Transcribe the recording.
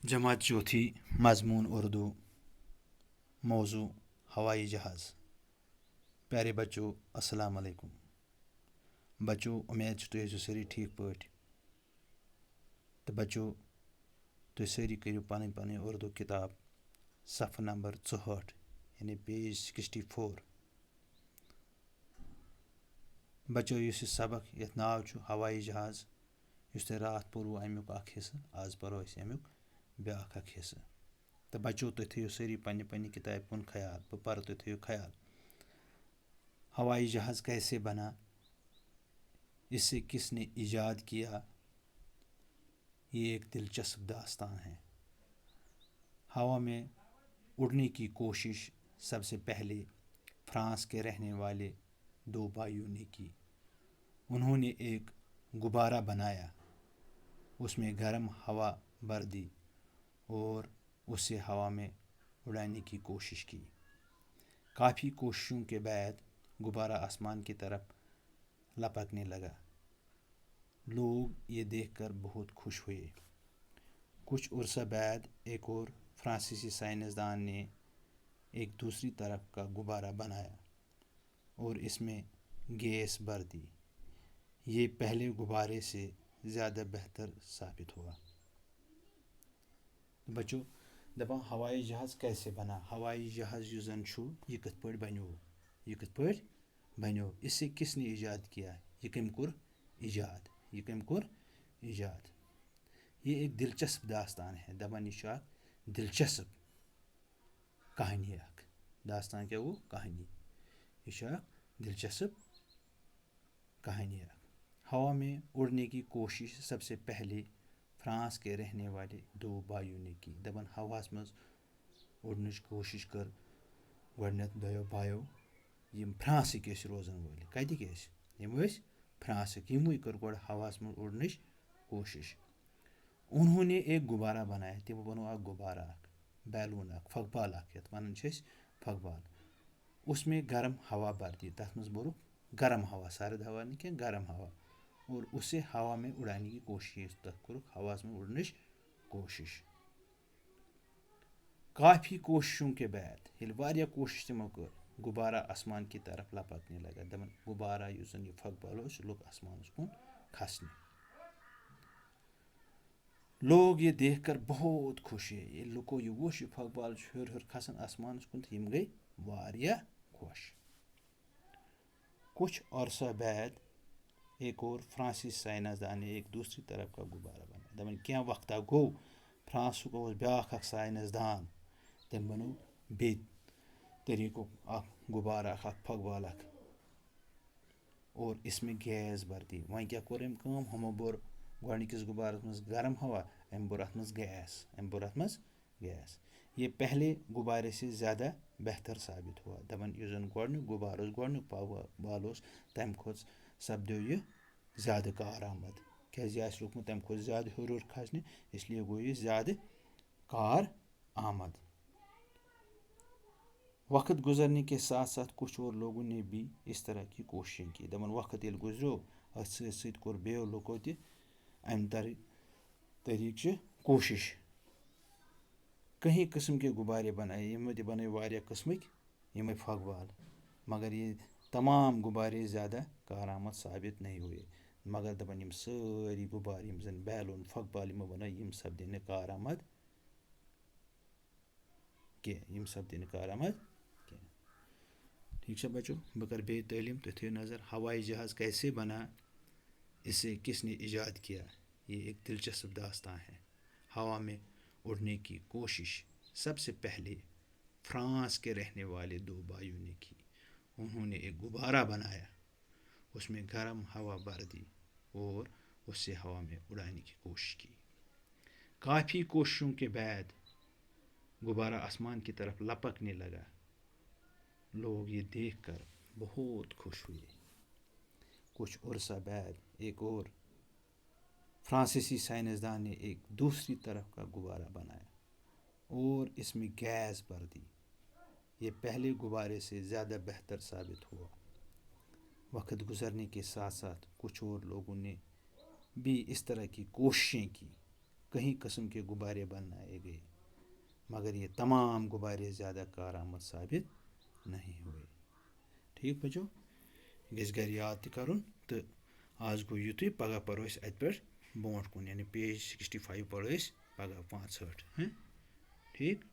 जमात चौथी मजमून उर्दू मौजू हवाई जहाज़। प्यारे बच्चों अस्सलाम वालेकुम। बच्चों उम्मीद तुम सारी ठीक पाट। तो बच्चों तुम सारी करो पन पन उर्दू किताब सफ़ नंबर 64 यानी पेज 64। बच्चों इस सबक ये नाव हवाई जहाज़ इस तुम रात पोरू अमुक हिस्सा आज पो अमुक ब्या हिस्सा। तो बच्चों तुम थो सारी पन्ने पन्ने किताब कुन ख्याल बह पर तुम थो ख्याल। हवाई जहाज़ कैसे बना, इसे किसने ईजाद किया, ये एक दिलचस्प दास्तान है। हवा में उड़ने की कोशिश सबसे पहले फ्रांस के रहने वाले दो भाइयों ने की। उन्होंने एक गुब्बारा बनाया, उसमें गर्म हवा भर दी और उसे हवा में उड़ाने की कोशिश की। काफ़ी कोशिशों के बाद गुब्बारा आसमान की तरफ लपकने लगा। लोग ये देखकर बहुत खुश हुए। कुछ अरसा बाद एक और फ्रांसीसी साइंसदान ने एक दूसरी तरफ का गुब्बारा बनाया और इसमें गैस भर दी। ये पहले गुब्बारे से ज़्यादा बेहतर साबित हुआ। बच्चों दपान हवाई जहाज़ कैसे बना। हवाई जहाज़ यु जन यह कत पड़ बनो, यह कत पड़ बनो, इसे किसने ईजाद किया, यह कम कोर ईजाद, यह कम कोर ईजाद। ये एक दिलचस्प दास्तान है। दपान यह दिलचस्प कहानी अख। दास्तान क्या वो कहानी, यह दिलचस्प कहानी अख। हवा में उड़ने की कोशिश सबसे पहले फ्रांस के रहने वाले दो भाइयों ने की। दपान हवास मज उड़न कोशिश कर गडनत दो भाइयों यम फ्रांसिक रोजन वल कतिक यम फ्रांसिक यमो कर गो हवास मज उड़न कोशिश। उन्होंने एक गुब्बारा बनाया, तमो बनो अ गुब्बारा अख, बैलून अख, फकबाल अख यत वन फकबाल। उसमें गर्म हवा भर दी, तथ मज बोरुक गर्म हवा, सर्द हवा नहीं क्या गर्म हवा, और उसे हवा में उड़ाने की कोशिश, तथ कोरुक हवास में उड़न कोशिश। काफ़ी कोशिशों के बाद ये वारिया कोशिश तमो कर गुब्बारा आसमान की तरफ लपकने लगा। दपन गुब्बारा युस जन यह फकबाल लोग आसमान कुन खसने। लोग ये देखकर बहुत खुश है। ये लुको ये वुश यह फकबाल हर हर खसन आसमान कुन, तो यम गई वारिया खुश। कुछ अरसा बाद एक और फ्रांसीसी साइंसदान ने एक दूसरी तरफ का गुब्बारा बनाया। दपन क्या वक्त गो फ्रांस ब्या साइंसदान तम बनो बे तरीको गुब्बारा अख फकबाल अख और इसमें गैस भर दी। वह क्या कोर अम कम, हमो बोर गडनिकिस गुब्बारस मज गर्म हवा, अम बोर अथ मज गैस, अम बोर अथ मज गैस। ये पहले गुब्बारे से ज़्यादा बेहतर साबित हुआ। दपन यु जन गडनुक गुब्बार गडनुक फकबाल तम खोत सपदो यह ज़्यादा कारआमद। क्या रुकमुत तम खोत ज़्यादा हर हर खसने, इसलिए गो यह ज़्यादा कार आमद। वक्त गुजरने के साथ साथ कुछ और लोगों ने भी इस तरह की कोशिशें की। दपन वक्त ये गुजरो अत सत कोर बेयो लुको तह अम तरीक कोशिश। कई किस्म के गुब्बारे बनाए, यमो तह बन वारिया किस्मिक यम फकबाल, मगर ये तमाम गुब्बारे ज़्यादा कारआमद साबित नहीं हुए। मगर दपन यम सारी गुब्बारे यम जन बैलून फकबाल यमो बना यम सपदे न कारआमद कह, यम सपदे न कारआमद। ठीक है बच्चों, बह कर बे तालीम, तुम थो नज़र हवाई जहाज़ कैसे बना, इसे किसने ईजाद किया। ये एक दिलचस्प दास्तान है। हवा में उड़ने की कोशिश सबसे पहले फ्रांस के रहने वाले दो भाइयों ने की। उन्होंने एक गुब्बारा बनाया, उसमें गर्म हवा भर दी और उससे हवा में उड़ाने की कोशिश की। काफ़ी कोशिशों के बाद गुब्बारा आसमान की तरफ लपकने लगा। लोग ये देखकर बहुत खुश हुए। कुछ अरसा बाद एक और फ्रांसीसी साइंसदान ने एक दूसरी तरफ का गुब्बारा बनाया और इसमें गैस भर दी। ये पहले गुब्बारे से ज़्यादा बेहतर साबित हुआ। वक्त गुजरने के साथ साथ कुछ और लोगों ने भी इस तरह की कोशिशें की। कहीं किस्म के गुब्बारे बनाए गए, मगर ये तमाम गुब्बारे ज़्यादा कारआमद साबित नहीं हुए। ठीक बच्चों, गज घर याद कर तो आज गो युत पगह परो अत पे ब्रोट कुन यानी पेज 65 पढ़ो पगह 65। ठीक।